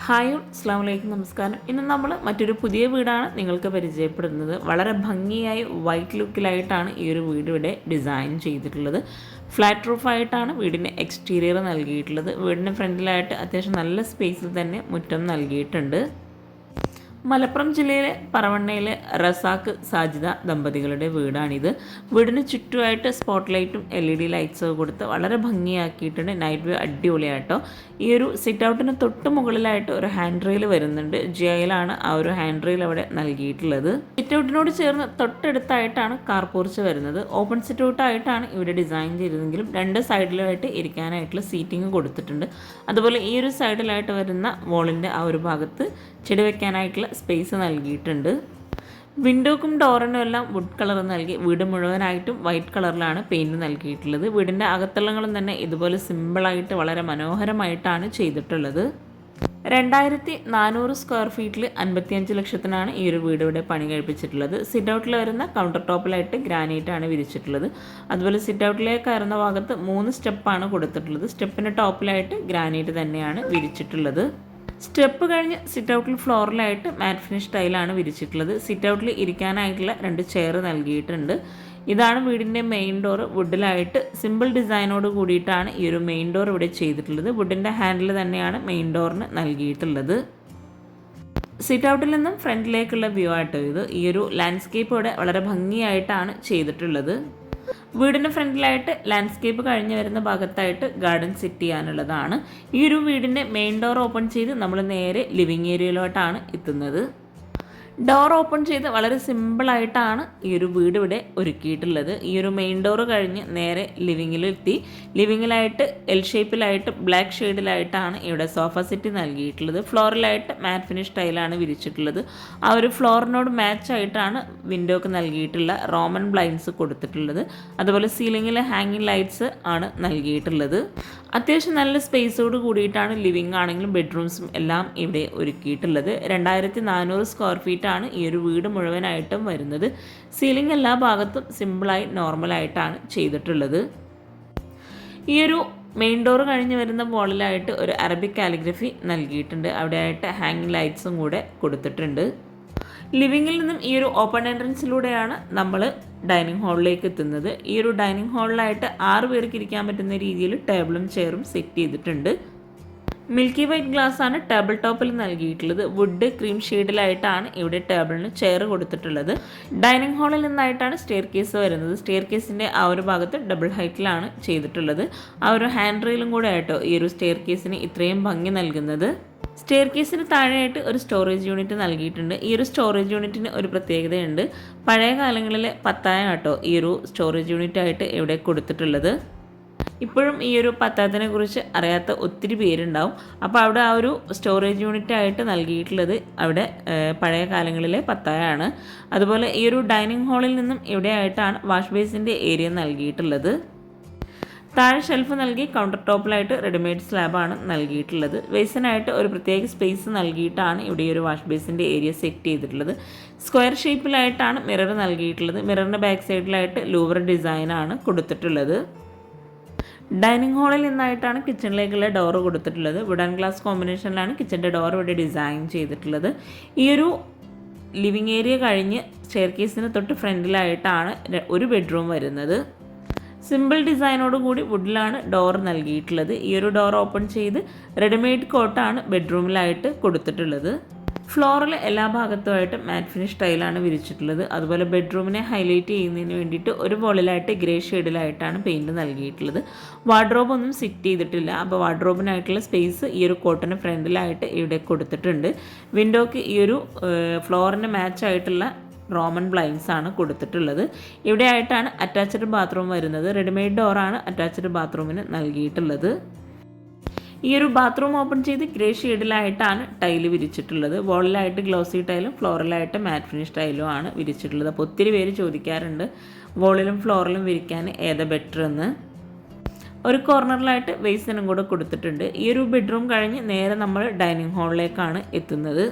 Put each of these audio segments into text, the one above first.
Hi അസ്സാം വലൈക്കും നമസ്കാരം. ഇന്ന് നമ്മൾ മറ്റൊരു പുതിയ വീടാണ് നിങ്ങൾക്ക് പരിചയപ്പെടുന്നത്. വളരെ ഭംഗിയായി വൈറ്റ് ലുക്കിലായിട്ടാണ് ഈ ഒരു വീട് ഇവിടെ ഡിസൈൻ ചെയ്തിട്ടുള്ളത്. ഫ്ലാറ്റ് റൂഫായിട്ടാണ് വീടിന് എക്സ്റ്റീരിയർ നൽകിയിട്ടുള്ളത്. വീടിന് ഫ്രണ്ടിലായിട്ട് അത്യാവശ്യം നല്ല സ്പേസിൽ തന്നെ മുറ്റം നൽകിയിട്ടുണ്ട്. മലപ്പുറം ജില്ലയിലെ പറവണ്ണയിലെ റസാക്ക് സാജിദ ദമ്പതികളുടെ വീടാണിത്. വീടിന് ചുറ്റുമായിട്ട് സ്പോട്ട് ലൈറ്റും LED ലൈറ്റ്സ് കൊടുത്ത് വളരെ ഭംഗിയാക്കിയിട്ടുണ്ട്. Night view അടിപൊളിയായിട്ടോ. ഈ ഒരു സിറ്റ് ഔട്ടിന് തൊട്ട് മുകളിലായിട്ട് ഒരു ഹാൻഡ് റെയിൽ വരുന്നുണ്ട്. ജിയയിലാണ് ആ ഒരു ഹാൻഡ് റെയിൽ അവിടെ നൽകിയിട്ടുള്ളത്. സിറ്റ് ഔട്ടിനോട് ചേർന്ന് തൊട്ടടുത്തായിട്ടാണ് കാർ പോർച്ച് വരുന്നത്. ഓപ്പൺ സിറ്റ് ഔട്ടായിട്ടാണ് ഇവിടെ ഡിസൈൻ ചെയ്തതെങ്കിലും രണ്ട് സൈഡിലായിട്ട് ഇരിക്കാനായിട്ടുള്ള സീറ്റിംഗ് കൊടുത്തിട്ടുണ്ട്. അതുപോലെ ഈ ഒരു സൈഡിലായിട്ട് വരുന്ന വോളിൻ്റെ ആ ഒരു ഭാഗത്ത് ചെടി വെക്കാനായിട്ടുള്ള സ്പേസ് നൽകിയിട്ടുണ്ട്. വിൻഡോക്കും ഡോറിനും എല്ലാം വുഡ് കളർ നൽകി വീട് മുഴുവനായിട്ടും വൈറ്റ് കളറിലാണ് പെയിൻറ് നൽകിയിട്ടുള്ളത്. വീടിൻ്റെ അകത്തളങ്ങളും തന്നെ ഇതുപോലെ സിമ്പിളായിട്ട് വളരെ മനോഹരമായിട്ടാണ് ചെയ്തിട്ടുള്ളത്. 2400 സ്ക്വയർ ഫീറ്റിൽ 55 ലക്ഷത്തിനാണ് ഈ ഒരു വീട് ഇവിടെ പണി കഴിപ്പിച്ചിട്ടുള്ളത്. സിറ്റ് ഔട്ടിൽ വരുന്ന കൗണ്ടർ ടോപ്പിലായിട്ട് ഗ്രാനൈറ്റാണ് വിരിച്ചിട്ടുള്ളത്. അതുപോലെ സിറ്റ് ഔട്ടിലേക്ക് കയറുന്ന ഭാഗത്ത് 3 സ്റ്റെപ്പാണ് കൊടുത്തിട്ടുള്ളത്. സ്റ്റെപ്പിൻ്റെ ടോപ്പിലായിട്ട് ഗ്രാനൈറ്റ് തന്നെയാണ് വിരിച്ചിട്ടുള്ളത്. സ്റ്റെപ്പ് കഴിഞ്ഞ് സിറ്റ് ഔട്ടിൽ ഫ്ലോറിലായിട്ട് മാറ്റ് ഫിനിഷ് ടൈലാണ് വിരിച്ചിട്ടുള്ളത്. സിറ്റ് ഔട്ടിൽ ഇരിക്കാനായിട്ടുള്ള 2 ചെയർ നൽകിയിട്ടുണ്ട്. ഇതാണ് വീടിൻ്റെ മെയിൻ ഡോർ. വുഡിലായിട്ട് സിമ്പിൾ ഡിസൈനോട് കൂടിയിട്ടാണ് ഈ ഒരു മെയിൻ ഡോർ ഇവിടെ ചെയ്തിട്ടുള്ളത്. വുഡിൻ്റെ ഹാൻഡിൽ തന്നെയാണ് മെയിൻ ഡോറിന് നൽകിയിട്ടുള്ളത്. സിറ്റ് ഔട്ടിൽ നിന്നും ഫ്രണ്ടിലേക്കുള്ള വ്യൂ ആയിട്ട് ഇത് ഈ ഒരു ലാൻഡ്സ്കേപ്പ് ഇവിടെ വളരെ ഭംഗിയായിട്ടാണ് ചെയ്തിട്ടുള്ളത്. വീടിന് ഫ്രണ്ടിലായിട്ട് ലാൻഡ്സ്കേപ്പ് കഴിഞ്ഞ് വരുന്ന ഭാഗത്തായിട്ട് ഗാർഡൻ സെറ്റ് ചെയ്യാനുള്ളതാണ്. ഈ ഒരു വീടിൻ്റെ മെയിൻ ഡോർ ഓപ്പൺ ചെയ്ത് നമ്മൾ നേരെ ലിവിങ് ഏരിയയിലോട്ടാണ് എത്തുന്നത്. ഡോർ ഓപ്പൺ ചെയ്ത് വളരെ സിമ്പിളായിട്ടാണ് ഈ ഒരു വീട് ഇവിടെ ഒരുക്കിയിട്ടുള്ളത്. ഈ ഒരു മെയിൻ ഡോർ കഴിഞ്ഞ് നേരെ ലിവിങ്ങിലെത്തി. ലിവിങ്ങിലായിട്ട് എൽ ഷേപ്പിലായിട്ട് ബ്ലാക്ക് ഷെയ്ഡിലായിട്ടാണ് ഇവിടെ സോഫ സെറ്റ് നൽകിയിട്ടുള്ളത്. ഫ്ലോറിലായിട്ട് മാറ്റ് ഫിനിഷ് ടൈലാണ് വിരിച്ചിട്ടുള്ളത്. ആ ഒരു ഫ്ലോറിനോട് മാച്ചായിട്ടാണ് വിൻഡോക്ക് നൽകിയിട്ടുള്ള റോമൻ ബ്ലൈൻഡ്സ് കൊടുത്തിട്ടുള്ളത്. അതുപോലെ സീലിങ്ങിൽ ഹാങ്ങിങ് ലൈറ്റ്സ് ആണ് നൽകിയിട്ടുള്ളത്. അത്യാവശ്യം നല്ല സ്പേസോട് കൂടിയിട്ടാണ് ലിവിങ് ആണെങ്കിലും ബെഡ്റൂംസും എല്ലാം ഇവിടെ ഒരുക്കിയിട്ടുള്ളത്. 2400 സ്ക്വയർ ഫീറ്റ് ആണ് ഈ ഒരു വീട് മുഴുവനായിട്ടും വരുന്നത്. സീലിംഗ് എല്ലാ ഭാഗത്തും സിമ്പിളായി നോർമലായിട്ടാണ് ചെയ്തിട്ടുള്ളത്. ഈ ഒരു മെയിൻ ഡോർ കഴിഞ്ഞ് വരുന്ന വോളിലായിട്ട് ഒരു അറബിക് കാലിഗ്രഫി നൽകിയിട്ടുണ്ട്. അവിടെയായിട്ട് ഹാങ്ങിങ് ലൈറ്റ്സും കൂടെ കൊടുത്തിട്ടുണ്ട്. ലിവിങ്ങിൽ നിന്നും ഈ ഒരു ഓപ്പൺ എൻട്രൻസിലൂടെയാണ് നമ്മൾ ഡൈനിങ് ഹാളിലേക്ക് എത്തുന്നത്. ഈ ഒരു ഡൈനിങ് ഹാളിലായിട്ട് 6 പേർക്ക് ഇരിക്കാൻ പറ്റുന്ന രീതിയിൽ ടേബിളും ചെയറും സെറ്റ് ചെയ്തിട്ടുണ്ട്. മിൽക്കി വൈറ്റ് ഗ്ലാസ് ആണ് ടേബിൾ ടോപ്പിൽ നൽകിയിട്ടുള്ളത്. വുഡ് ക്രീം ഷെയ്ഡിലായിട്ടാണ് ഇവിടെ ടേബിളിന് ചെയർ കൊടുത്തിട്ടുള്ളത്. ഡൈനിങ് ഹാളിൽ നിന്നായിട്ടാണ് സ്റ്റെയർ കേസ് വരുന്നത്. സ്റ്റെയർ കേസിൻ്റെ ആ ഒരു ഭാഗത്ത് ഡബിൾ ഹൈറ്റിലാണ് ചെയ്തിട്ടുള്ളത്. ആ ഒരു ഹാൻഡ് റെയിലും കൂടെ ആയിട്ടോ ഈ ഒരു സ്റ്റെയർ കേസിന് ഇത്രയും ഭംഗി നൽകുന്നത്. സ്റ്റെയർ കേസിന് താഴെയായിട്ട് ഒരു സ്റ്റോറേജ് യൂണിറ്റ് നൽകിയിട്ടുണ്ട്. ഈ ഒരു സ്റ്റോറേജ് യൂണിറ്റിന് ഒരു പ്രത്യേകതയുണ്ട്. പഴയ കാലങ്ങളിലെ പത്തായം കേട്ടോ ഈ ഒരു സ്റ്റോറേജ് യൂണിറ്റ് ആയിട്ട് ഇവിടെ കൊടുത്തിട്ടുള്ളത്. ഇപ്പോഴും ഈ ഒരു പത്തായത്തിനെ കുറിച്ച് അറിയാത്ത ഒത്തിരി പേരുണ്ടാവും. അപ്പോൾ അവിടെ ആ ഒരു സ്റ്റോറേജ് യൂണിറ്റ് ആയിട്ട് നൽകിയിട്ടുള്ളത് അവിടെ പഴയ കാലങ്ങളിലെ പത്തായമാണ്. അതുപോലെ ഈ ഒരു ഡൈനിങ് ഹാളിൽ നിന്നും ഇവിടെ ആയിട്ടാണ് വാഷ് ബേസിൻ്റെ ഏരിയ നൽകിയിട്ടുള്ളത്. താഴെ ഷെൽഫ് നൽകി കൗണ്ടർ ടോപ്പിലായിട്ട് റെഡിമെയ്ഡ് സ്ലാബാണ് നൽകിയിട്ടുള്ളത്. ബേസിനായിട്ട് ഒരു പ്രത്യേക സ്പേസ് നൽകിയിട്ടാണ് ഇവിടെ ഒരു വാഷ് ബേസിൻ്റെ ഏരിയ സെറ്റ് ചെയ്തിട്ടുള്ളത്. സ്ക്വയർ ഷേപ്പിലായിട്ടാണ് മിറർ നൽകിയിട്ടുള്ളത്. മിററിൻ്റെ ബാക്ക് സൈഡിലായിട്ട് ലൂവർ ഡിസൈനാണ് കൊടുത്തിട്ടുള്ളത്. ഡൈനിങ് ഹാളിൽ നിന്നായിട്ടാണ് കിച്ചണിലേക്കുള്ള ഡോറ് കൊടുത്തിട്ടുള്ളത്. വുഡ് ആൻഡ് ഗ്ലാസ് കോമ്പിനേഷനിലാണ് കിച്ചൻ്റെ ഡോർ ഇവിടെ ഡിസൈൻ ചെയ്തിട്ടുള്ളത്. ഈ ഒരു ലിവിങ് ഏരിയ കഴിഞ്ഞ് സ്റ്റെയർ കേസിന് തൊട്ട് ഫ്രണ്ടിലായിട്ടാണ് ഒരു ബെഡ്റൂം വരുന്നത്. സിമ്പിൾ ഡിസൈനോട് കൂടി വുഡിലാണ് ഡോർ നൽകിയിട്ടുള്ളത്. ഈ ഒരു ഡോർ ഓപ്പൺ ചെയ്ത് റെഡിമെയ്ഡ് കോട്ടാണ് ബെഡ്റൂമിലായിട്ട് കൊടുത്തിട്ടുള്ളത്. ഫ്ലോറിൽ എല്ലാ ഭാഗത്തുമായിട്ട് മാറ്റ് ഫിനിഷ് ടൈലാണ് വിരിച്ചിട്ടുള്ളത്. അതുപോലെ ബെഡ്റൂമിനെ ഹൈലൈറ്റ് ചെയ്യുന്നതിന് വേണ്ടിയിട്ട് ഒരു വോളിലായിട്ട് ഗ്രേ ഷെയ്ഡിലായിട്ടാണ് പെയിൻറ് നൽകിയിട്ടുള്ളത്. വാർഡ്രോബ് ഒന്നും സെറ്റ് ചെയ്തിട്ടില്ല. അപ്പോൾ വാർഡ്രോബിനായിട്ടുള്ള സ്പേസ് ഈ ഒരു കോട്ടിന് ഫ്രണ്ടിലായിട്ട് ഇവിടെ കൊടുത്തിട്ടുണ്ട്. വിൻഡോക്ക് ഈ ഒരു ഫ്ലോറിന് മാച്ചായിട്ടുള്ള റോമൻ ബ്ലൈൻഡ്സ് ആണ് കൊടുത്തിട്ടുള്ളത്. ഇവിടെ ആയിട്ടാണ് അറ്റാച്ച്ഡ് ബാത്റൂം വരുന്നത്. റെഡിമെയ്ഡ് ഡോറാണ് അറ്റാച്ച്ഡ് ബാത്റൂമിന് നൽകിയിട്ടുള്ളത്. ഈ ഒരു ബാത്റൂം ഓപ്പൺ ചെയ്ത് ഗ്രേ ഷെയ്ഡിലായിട്ടാണ് ടൈല് വിരിച്ചിട്ടുള്ളത്. വോളിലായിട്ട് ഗ്ലോസി ടൈലും ഫ്ലോറിലായിട്ട് മാറ്റ് ഫിനിഷ് ടൈലും ആണ് വിരിച്ചിട്ടുള്ളത്. അപ്പോൾ ഒത്തിരി പേര് ചോദിക്കാറുണ്ട് വോളിലും ഫ്ലോറിലും വിരിക്കാൻ ഏതാ ബെറ്റർ എന്ന്. ഒരു കോർണറിലായിട്ട് ബേസിനും കൂടെ കൊടുത്തിട്ടുണ്ട്. ഈ ഒരു ബെഡ്റൂം കഴിഞ്ഞ് നേരെ നമ്മൾ ഡൈനിങ് ഹാളിലേക്കാണ് എത്തുന്നത്.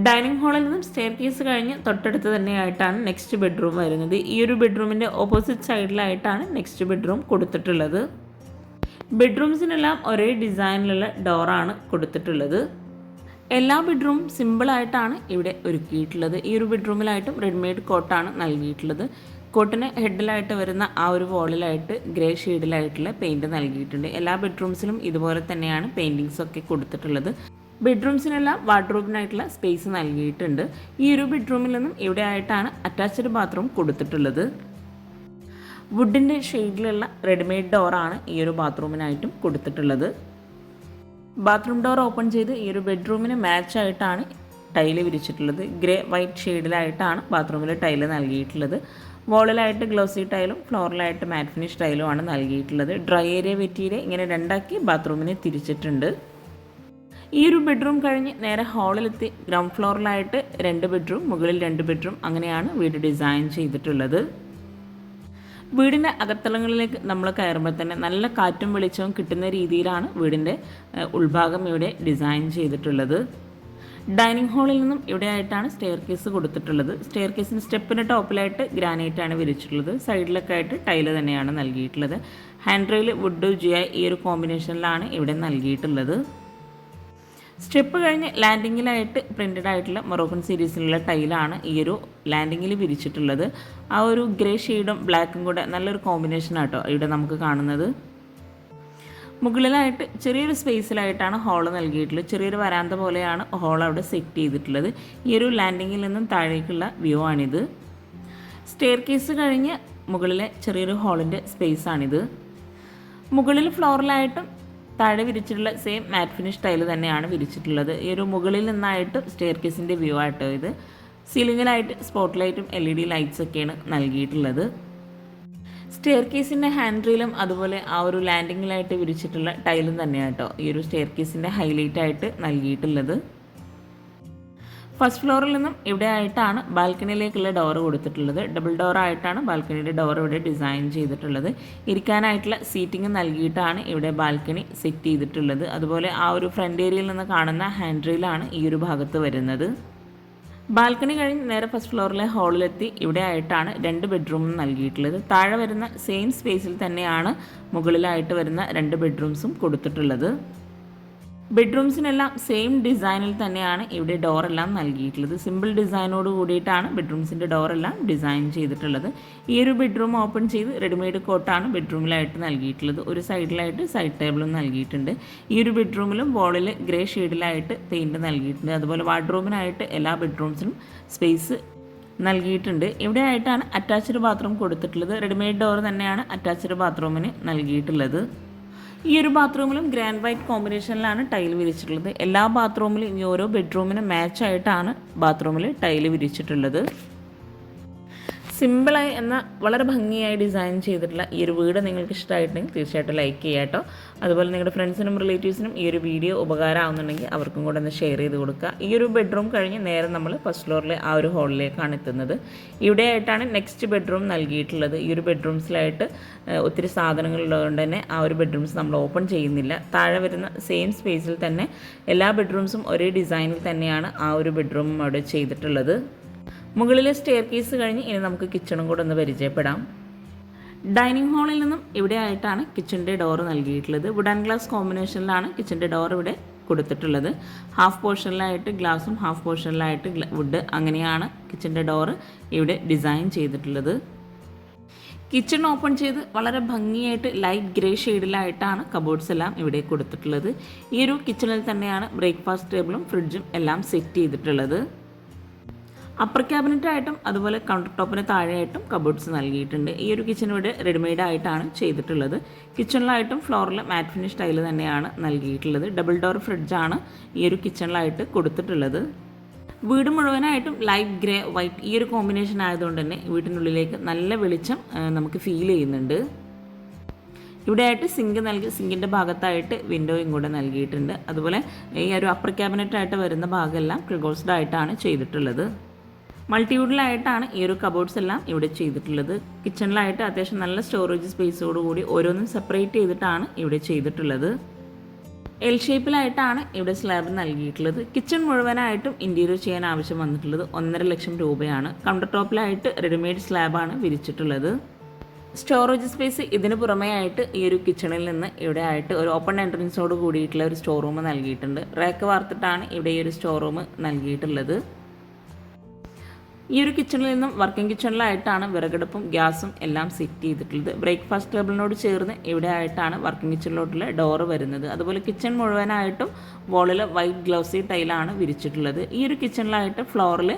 ഡൈനിങ് ഹാളിൽ നിന്നും സ്റ്റെയർ കേസ് കഴിഞ്ഞ് തൊട്ടടുത്ത് തന്നെയായിട്ടാണ് നെക്സ്റ്റ് ബെഡ്റൂം വരുന്നത്. ഈ ഒരു ബെഡ്റൂമിൻ്റെ ഓപ്പോസിറ്റ് സൈഡിലായിട്ടാണ് നെക്സ്റ്റ് ബെഡ്റൂം കൊടുത്തിട്ടുള്ളത്. ബെഡ്റൂംസിനെല്ലാം ഒരേ ഡിസൈനിലുള്ള ഡോറാണ് കൊടുത്തിട്ടുള്ളത്. എല്ലാ ബെഡ്റൂം സിമ്പിളായിട്ടാണ് ഇവിടെ ഒരുക്കിയിട്ടുള്ളത്. ഈ ഒരു ബെഡ്റൂമിലായിട്ടും റെഡിമെയ്ഡ് കോട്ടാണ് നൽകിയിട്ടുള്ളത്. കോട്ടിന് ഹെഡിലായിട്ട് വരുന്ന ആ ഒരു വോളിലായിട്ട് ഗ്രേ ഷെയ്ഡിലായിട്ടുള്ള പെയിൻറ്റ് നൽകിയിട്ടുണ്ട്. എല്ലാ ബെഡ്റൂംസിലും ഇതുപോലെ തന്നെയാണ് പെയിൻറ്റിങ്സ് ഒക്കെ കൊടുത്തിട്ടുള്ളത്. ബെഡ്റൂംസിനെല്ലാം വാർഡ്രോബിനായിട്ടുള്ള സ്പേസ് നൽകിയിട്ടുണ്ട്. ഈ ഒരു ബെഡ്റൂമിൽ നിന്നും ഇവിടെ ആയിട്ടാണ് അറ്റാച്ച്ഡ് ബാത്റൂം കൊടുത്തിട്ടുള്ളത്. വുഡിൻ്റെ ഷെയ്ഡിലുള്ള റെഡിമെയ്ഡ് ഡോറാണ് ഈ ഒരു ബാത്റൂമിനായിട്ടും കൊടുത്തിട്ടുള്ളത്. ബാത്റൂം ഡോർ ഓപ്പൺ ചെയ്ത് ഈ ഒരു ബെഡ്റൂമിന് മാച്ചായിട്ടാണ് ടൈല് വിരിച്ചിട്ടുള്ളത്. ഗ്രേ വൈറ്റ് ഷെയ്ഡിലായിട്ടാണ് ബാത്റൂമിൽ ടൈല് നൽകിയിട്ടുള്ളത്. വോളിലായിട്ട് ഗ്ലോസി ടൈലും ഫ്ലോറിലായിട്ട് മാറ്റ് ഫിനിഷ് ടൈലുമാണ് നൽകിയിട്ടുള്ളത്. ഡ്രൈ ഏരിയ വെറ്റ് ഏരിയ ഇങ്ങനെ രണ്ടാക്കി ബാത്റൂമിനെ തിരിച്ചിട്ടുണ്ട്. ഈ ഒരു ബെഡ്റൂം കഴിഞ്ഞ് നേരെ ഹാളിലെത്തി ഗ്രൗണ്ട് ഫ്ലോറിലായിട്ട് 2 ബെഡ്റൂം, മുകളിൽ 2 ബെഡ്റൂം, അങ്ങനെയാണ് വീട് ഡിസൈൻ ചെയ്തിട്ടുള്ളത്. വീടിൻ്റെ അകത്തളങ്ങളിലേക്ക് നമ്മൾ കയറുമ്പോൾ തന്നെ നല്ല കാറ്റും വെളിച്ചവും കിട്ടുന്ന രീതിയിലാണ് വീടിൻ്റെ ഉൾഭാഗം ഇവിടെ ഡിസൈൻ ചെയ്തിട്ടുള്ളത്. ഡൈനിങ് ഹാളിൽ നിന്നും ഇവിടെ ആയിട്ടാണ് സ്റ്റെയർ കേസ് കൊടുത്തിട്ടുള്ളത്. സ്റ്റെയർ കേസിന് സ്റ്റെപ്പിന് ടോപ്പിലായിട്ട് ഗ്രാനൈറ്റാണ് വിരിച്ചിട്ടുള്ളത്. സൈഡിലൊക്കെ ആയിട്ട് ടൈല് തന്നെയാണ് നൽകിയിട്ടുള്ളത്. ഹാൻഡ് റെയിൽ വുഡ് ജിഐ ഈ ഒരു കോമ്പിനേഷനിലാണ് ഇവിടെ നൽകിയിട്ടുള്ളത്. സ്റ്റെപ്പ് കഴിഞ്ഞ് ലാൻഡിങ്ങിലായിട്ട് പ്രിൻറ്റഡ് ആയിട്ടുള്ള മൊറോക്കൻ സീരീസിലുള്ള ടൈലാണ് ഈ ഒരു ലാൻഡിങ്ങിൽ വിരിച്ചിട്ടുള്ളത്. ആ ഒരു ഗ്രേ ഷെയ്ഡും ബ്ലാക്കും കൂടെ നല്ലൊരു കോമ്പിനേഷനാട്ടോ ഇവിടെ നമുക്ക് കാണുന്നത്. മുകളിലായിട്ട് ചെറിയൊരു സ്പേസിലായിട്ടാണ് ഹോൾ നൽകിയിട്ടുള്ളത്. ചെറിയൊരു വരാന്ത പോലെയാണ് ഹോൾ അവിടെ സെറ്റ് ചെയ്തിട്ടുള്ളത്. ഈ ഒരു ലാൻഡിങ്ങിൽ നിന്നും താഴേക്കുള്ള വ്യൂ ആണിത്. സ്റ്റെയർ കേസ് കഴിഞ്ഞ് മുകളിലെ ചെറിയൊരു ഹോളിൻ്റെ സ്പേസാണിത്. മുകളിൽ ഫ്ലോറിലായിട്ടും താഴെ വിരിച്ചിട്ടുള്ള സെയിം മാറ്റ് ഫിനിഷ് ടൈല് തന്നെയാണ് വിരിച്ചിട്ടുള്ളത്. ഈ ഒരു മുകളിൽ നിന്നായിട്ട് സ്റ്റെയർ കേസിൻ്റെ വ്യൂ ആട്ടോ ഇത്. സീലിങ്ങിലായിട്ട് സ്പോട്ട് ലൈറ്റും LED ലൈറ്റ്സ് ഒക്കെയാണ് നൽകിയിട്ടുള്ളത്. സ്റ്റെയർ കേസിൻ്റെ ഹാൻഡ് റെയിലും അതുപോലെ ആ ഒരു ലാൻഡിങ്ങിലായിട്ട് വിരിച്ചിട്ടുള്ള ടൈലും തന്നെയാട്ടോ ഈ ഒരു സ്റ്റെയർ കേസിൻ്റെ ഹൈലൈറ്റ് ആയിട്ട് നൽകിയിട്ടുള്ളത്. ഫസ്റ്റ് ഫ്ലോറിൽ നിന്നും ഇവിടെ ആയിട്ടാണ് ബാൽക്കണിയിലേക്കുള്ള ഡോറ് കൊടുത്തിട്ടുള്ളത്. ഡബിൾ ഡോർ ആയിട്ടാണ് ബാൽക്കണിയുടെ ഡോർ ഇവിടെ ഡിസൈൻ ചെയ്തിട്ടുള്ളത്. ഇരിക്കാനായിട്ടുള്ള സീറ്റിംഗ് നൽകിയിട്ടാണ് ഇവിടെ ബാൽക്കണി സെറ്റ് ചെയ്തിട്ടുള്ളത്. അതുപോലെ ആ ഒരു ഫ്രണ്ട് ഏരിയയിൽ നിന്ന് കാണുന്ന ഹാൻഡ് റെയിലാണ് ഈ ഒരു ഭാഗത്ത് വരുന്നത്. ബാൽക്കണി കഴിഞ്ഞ് നേരെ ഫസ്റ്റ് ഫ്ലോറിലെ ഹാളിലെത്തി ഇവിടെ ആയിട്ടാണ് 2 ബെഡ്റൂം നൽകിയിട്ടുള്ളത്. താഴെ വരുന്ന സെയിം സ്പേസിൽ തന്നെയാണ് മുകളിലായിട്ട് വരുന്ന 2 ബെഡ്റൂംസും കൊടുത്തിട്ടുള്ളത്. ബെഡ്റൂംസിനെല്ലാം സെയിം ഡിസൈനിൽ തന്നെയാണ് ഇവിടെ ഡോറെല്ലാം നൽകിയിട്ടുള്ളത്. സിമ്പിൾ ഡിസൈനോട് കൂടിയിട്ടാണ് ബെഡ്റൂംസിൻ്റെ ഡോറെല്ലാം ഡിസൈൻ ചെയ്തിട്ടുള്ളത്. ഈ ഒരു ബെഡ്റൂം ഓപ്പൺ ചെയ്ത് റെഡിമെയ്ഡ് കോട്ടാണ് ബെഡ്റൂമിലായിട്ട് നൽകിയിട്ടുള്ളത്. ഒരു സൈഡിലായിട്ട് സൈഡ് ടേബിളും നൽകിയിട്ടുണ്ട്. ഈ ഒരു ബെഡ്റൂമിലും വോളിൽ ഗ്രേ ഷെയ്ഡിലായിട്ട് പെയിൻറ്റ് നൽകിയിട്ടുണ്ട്. അതുപോലെ വാർഡ്രോബിനായിട്ട് എല്ലാ ബെഡ്റൂംസിനും സ്പേസ് നൽകിയിട്ടുണ്ട്. ഇവിടെ ആയിട്ടാണ് അറ്റാച്ച്ഡ് ബാത്റൂം കൊടുത്തിട്ടുള്ളത്. റെഡിമെയ്ഡ് ഡോർ തന്നെയാണ് അറ്റാച്ച്ഡ് ബാത്റൂമിന് നൽകിയിട്ടുള്ളത്. ഈ ഒരു ബാത്റൂമിലും ഗ്രാൻഡ് വൈറ്റ് കോമ്പിനേഷനിലാണ് ടൈൽ വിരിച്ചിട്ടുള്ളത്. എല്ലാ ബാത്റൂമിലും ഇനി ഓരോ ബെഡ്റൂമിനും മാച്ചായിട്ടാണ് ബാത്റൂമിൽ ടൈൽ വിരിച്ചിട്ടുള്ളത്. സിമ്പിളായി എന്നാൽ വളരെ ഭംഗിയായി ഡിസൈൻ ചെയ്തിട്ടുള്ള ഈ ഒരു വീട് നിങ്ങൾക്ക് ഇഷ്ടമായിട്ടുണ്ടെങ്കിൽ തീർച്ചയായിട്ടും ലൈക്ക് ചെയ്യുക കേട്ടോ. അതുപോലെ നിങ്ങളുടെ ഫ്രണ്ട്സിനും റിലേറ്റീവ്സിനും ഈ ഒരു വീഡിയോ ഉപകാരമാകുന്നുണ്ടെങ്കിൽ അവർക്കും കൂടെ ഒന്ന് ഷെയർ ചെയ്ത് കൊടുക്കുക. ഈ ഒരു ബെഡ്റൂം കഴിഞ്ഞ് നേരെ നമ്മൾ ഫസ്റ്റ് ഫ്ലോറിലെ ആ ഒരു ഹാളിലേക്കാണ് എത്തുന്നത്. ഇവിടെ ആയിട്ടാണ് നെക്സ്റ്റ് ബെഡ്റൂം നൽകിയിട്ടുള്ളത്. ഈ ഒരു ബെഡ്റൂംസിലായിട്ട് ഒത്തിരി സാധനങ്ങളുള്ളതുകൊണ്ട് തന്നെ ആ ഒരു ബെഡ്റൂംസ് നമ്മൾ ഓപ്പൺ ചെയ്യുന്നില്ല. താഴെ വരുന്ന സെയിം സ്പേസിൽ തന്നെ എല്ലാ ബെഡ്റൂംസും ഒരേ ഡിസൈനിൽ തന്നെയാണ് ആ ഒരു ബെഡ്റൂം അവിടെ ചെയ്തിട്ടുള്ളത്. മുകളിലെ സ്റ്റെയർ കേസ് കഴിഞ്ഞ് ഇനി നമുക്ക് കിച്ചണും കൂടെ ഒന്ന് പരിചയപ്പെടാം. ഡൈനിങ് ഹാളിൽ നിന്നും ഇവിടെ ആയിട്ടാണ് കിച്ചൻ്റെ ഡോർ നൽകിയിട്ടുള്ളത്. വുഡ് ആൻഡ് ഗ്ലാസ് കോമ്പിനേഷനിലാണ് കിച്ചൻ്റെ ഡോർ ഇവിടെ കൊടുത്തിട്ടുള്ളത്. ഹാഫ് പോർഷനിലായിട്ട് ഗ്ലാസും ഹാഫ് പോർഷനിലായിട്ട് വുഡ്, അങ്ങനെയാണ് കിച്ചൻ്റെ ഡോർ ഇവിടെ ഡിസൈൻ ചെയ്തിട്ടുള്ളത്. കിച്ചൺ ഓപ്പൺ ചെയ്ത് വളരെ ഭംഗിയായിട്ട് ലൈറ്റ് ഗ്രേ ഷെയ്ഡിലായിട്ടാണ് കബോർഡ്സ് എല്ലാം ഇവിടെ കൊടുത്തിട്ടുള്ളത്. ഈ ഒരു കിച്ചണിൽ തന്നെയാണ് ബ്രേക്ക്ഫാസ്റ്റ് ടേബിളും ഫ്രിഡ്ജും എല്ലാം സെറ്റ് ചെയ്തിട്ടുള്ളത്. അപ്പർ ക്യാബിനറ്റായിട്ടും അതുപോലെ കൗണ്ടർ ടോപ്പിന് താഴെയായിട്ടും കബോർഡ്സ് നൽകിയിട്ടുണ്ട്. ഈ ഒരു കിച്ചൺ ഇവിടെ റെഡിമെയ്ഡ് ആയിട്ടാണ് ചെയ്തിട്ടുള്ളത്. കിച്ചണിലായിട്ടും ഫ്ലോറിൽ മാറ്റ് ഫിനിഷ് ടൈല് തന്നെയാണ് നൽകിയിട്ടുള്ളത്. ഡബിൾ ഡോർ ഫ്രിഡ്ജാണ് ഈ ഒരു കിച്ചണിലായിട്ട് കൊടുത്തിട്ടുള്ളത്. വീട് മുഴുവനായിട്ടും ലൈറ്റ് ഗ്രേ വൈറ്റ് ഈ ഒരു കോമ്പിനേഷൻ ആയതുകൊണ്ട് തന്നെ വീട്ടിനുള്ളിലേക്ക് നല്ല വെളിച്ചം നമുക്ക് ഫീൽ ചെയ്യുന്നുണ്ട്. ഇവിടെ ആയിട്ട് സിങ്ക് നൽകി, സിങ്കിൻ്റെ ഭാഗത്തായിട്ട് വിൻഡോയും കൂടെ നൽകിയിട്ടുണ്ട്. അതുപോലെ ഈ ഒരു അപ്പർ ക്യാബിനറ്റായിട്ട് വരുന്ന ഭാഗമെല്ലാം ക്ലോസ്ഡ് ആയിട്ടാണ് ചെയ്തിട്ടുള്ളത്. മൾട്ടിവുഡിലായിട്ടാണ് ഈ ഒരു കബോർഡ്സ് എല്ലാം ഇവിടെ ചെയ്തിട്ടുള്ളത്. കിച്ചണിലായിട്ട് അത്യാവശ്യം നല്ല സ്റ്റോറേജ് സ്പേസോടുകൂടി ഓരോന്നും സെപ്പറേറ്റ് ചെയ്തിട്ടാണ് ഇവിടെ ചെയ്തിട്ടുള്ളത്. എൽ ഷേപ്പിലായിട്ടാണ് ഇവിടെ സ്ലാബ് നൽകിയിട്ടുള്ളത്. കിച്ചൺ മുഴുവനായിട്ടും ഇൻറ്റീരിയർ ചെയ്യാൻ ആവശ്യം വന്നിട്ടുള്ളത് 1.5 ലക്ഷം രൂപയാണ്. കൗണ്ടർ ടോപ്പിലായിട്ട് റെഡിമെയ്ഡ് സ്ലാബാണ് വിരിച്ചിട്ടുള്ളത്. സ്റ്റോറേജ് സ്പേസ് ഇതിന് പുറമേ ആയിട്ട് ഈ ഒരു കിച്ചണിൽ നിന്ന് ഇവിടെ ആയിട്ട് ഒരു ഓപ്പൺ എൻട്രൻസോട് കൂടിയിട്ടുള്ള ഒരു സ്റ്റോർ റൂം നൽകിയിട്ടുണ്ട്. റാക്ക് വാർത്തിട്ടാണ് ഇവിടെ ഈ ഒരു സ്റ്റോർ റൂം നൽകിയിട്ടുള്ളത്. ഈ ഒരു കിച്ചണിൽ നിന്നും വർക്കിംഗ് കിച്ചണിലായിട്ടാണ് വിറകടുപ്പും ഗ്യാസും എല്ലാം സെറ്റ് ചെയ്തിട്ടുള്ളത്. ബ്രേക്ക്ഫാസ്റ്റ് ടേബിളിനോട് ചേർന്ന് ഇവിടെ ആയിട്ടാണ് വർക്കിംഗ് കിച്ചണിലോട്ടുള്ള ഡോറ് വരുന്നത്. അതുപോലെ കിച്ചൺ മുഴുവനായിട്ടും വോളിൽ വൈറ്റ് ഗ്ലൗസി ടൈലാണ് വിരിച്ചിട്ടുള്ളത്. ഈ ഒരു കിച്ചണിലായിട്ട് ഫ്ലോറിൽ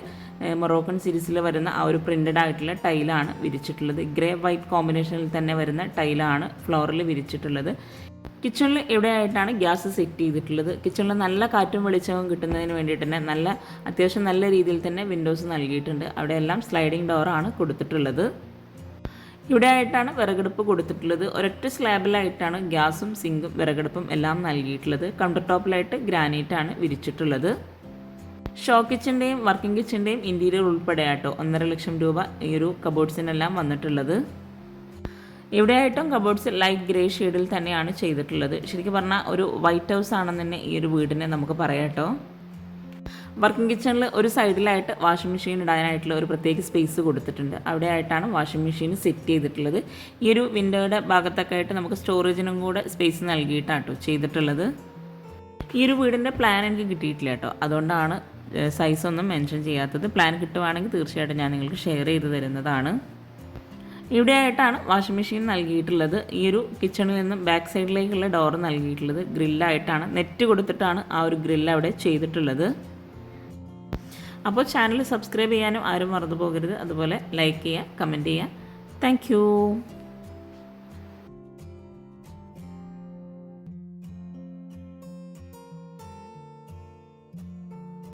മൊറോക്കൻ സീരീസിൽ വരുന്ന ആ ഒരു പ്രിൻ്റഡ് ആയിട്ടുള്ള ടൈലാണ് വിരിച്ചിട്ടുള്ളത്. ഗ്രേ വൈറ്റ് കോമ്പിനേഷനിൽ തന്നെ വരുന്ന ടൈലാണ് ഫ്ലോറിൽ വിരിച്ചിട്ടുള്ളത്. കിച്ചണിൽ ഇവിടെ ആയിട്ടാണ് ഗ്യാസ് സെറ്റ് ചെയ്തിട്ടുള്ളത്. കിച്ചണിൽ നല്ല കാറ്റും വെളിച്ചവും കിട്ടുന്നതിന് വേണ്ടിയിട്ട് തന്നെ അത്യാവശ്യം നല്ല രീതിയിൽ തന്നെ വിൻഡോസ് നൽകിയിട്ടുണ്ട്. അവിടെയെല്ലാം സ്ലൈഡിംഗ് ഡോറാണ് കൊടുത്തിട്ടുള്ളത്. ഇവിടെ ആയിട്ടാണ് വിറകടുപ്പ് കൊടുത്തിട്ടുള്ളത്. ഒരൊറ്റ സ്ലാബിലായിട്ടാണ് ഗ്യാസും സിങ്കും വിറകടുപ്പും എല്ലാം നൽകിയിട്ടുള്ളത്. കൗണ്ടർ ടോപ്പിലായിട്ട് ഗ്രാനൈറ്റാണ് വിരിച്ചിട്ടുള്ളത്. ഷോ കിച്ചൻ്റെയും വർക്കിംഗ് കിച്ചൻ്റെയും ഇൻറ്റീരിയർ ഉൾപ്പെടെ ആട്ടോ 1.5 ലക്ഷം രൂപ ഈ ഒരു കബോർഡ്സിനെല്ലാം വന്നിട്ടുള്ളത്. ഇവിടെയായിട്ടും കബോർഡ്സ് ലൈറ്റ് ഗ്രേ ഷെയ്ഡിൽ തന്നെയാണ് ചെയ്തിട്ടുള്ളത്. ശരിക്കും പറഞ്ഞാൽ ഒരു വൈറ്റ് ഹൗസ് ആണെന്ന് തന്നെ ഈ ഒരു വീടിനെ നമുക്ക് പറയാം കേട്ടോ. വർക്കിംഗ് കിച്ചണിൽ ഒരു സൈഡിലായിട്ട് വാഷിംഗ് മെഷീൻ ഇടാനായിട്ടുള്ള ഒരു പ്രത്യേക സ്പേസ് കൊടുത്തിട്ടുണ്ട്. അവിടെ ആയിട്ടാണ് വാഷിംഗ് മെഷീൻ സെറ്റ് ചെയ്തിട്ടുള്ളത്. ഈ ഒരു വിൻഡോയുടെ ഭാഗത്തൊക്കെ ആയിട്ട് നമുക്ക് സ്റ്റോറേജിനും കൂടെ സ്പേസ് നൽകിയിട്ടാട്ടോ ചെയ്തിട്ടുള്ളത്. ഈ ഒരു വീടിൻ്റെ പ്ലാൻ എനിക്ക് കിട്ടിയിട്ടില്ല കേട്ടോ, അതുകൊണ്ടാണ് സൈസൊന്നും മെൻഷൻ ചെയ്യാത്തത്. പ്ലാൻ കിട്ടുവാണെങ്കിൽ തീർച്ചയായിട്ടും ഞാൻ നിങ്ങൾക്ക് ഷെയർ ചെയ്ത് തരുന്നതാണ്. ഇവിടെയായിട്ടാണ് വാഷിംഗ് മെഷീൻ നൽകിയിട്ടുള്ളത്. ഈ ഒരു കിച്ചണിൽ നിന്നും ബാക്ക് സൈഡിലേക്കുള്ള ഡോർ നൽകിയിട്ടുള്ളത് ഗ്രില്ലായിട്ടാണ്. നെറ്റ് കൊടുത്തിട്ടാണ് ആ ഒരു ഗ്രില്ല് അവിടെ ചെയ്തിട്ടുള്ളത്. അപ്പോൾ ചാനൽ സബ്സ്ക്രൈബ് ചെയ്യാനും ആരും മറന്നു പോകരുത്. അതുപോലെ ലൈക്ക് ചെയ്യുക, കമൻറ്റ് ചെയ്യുക. താങ്ക്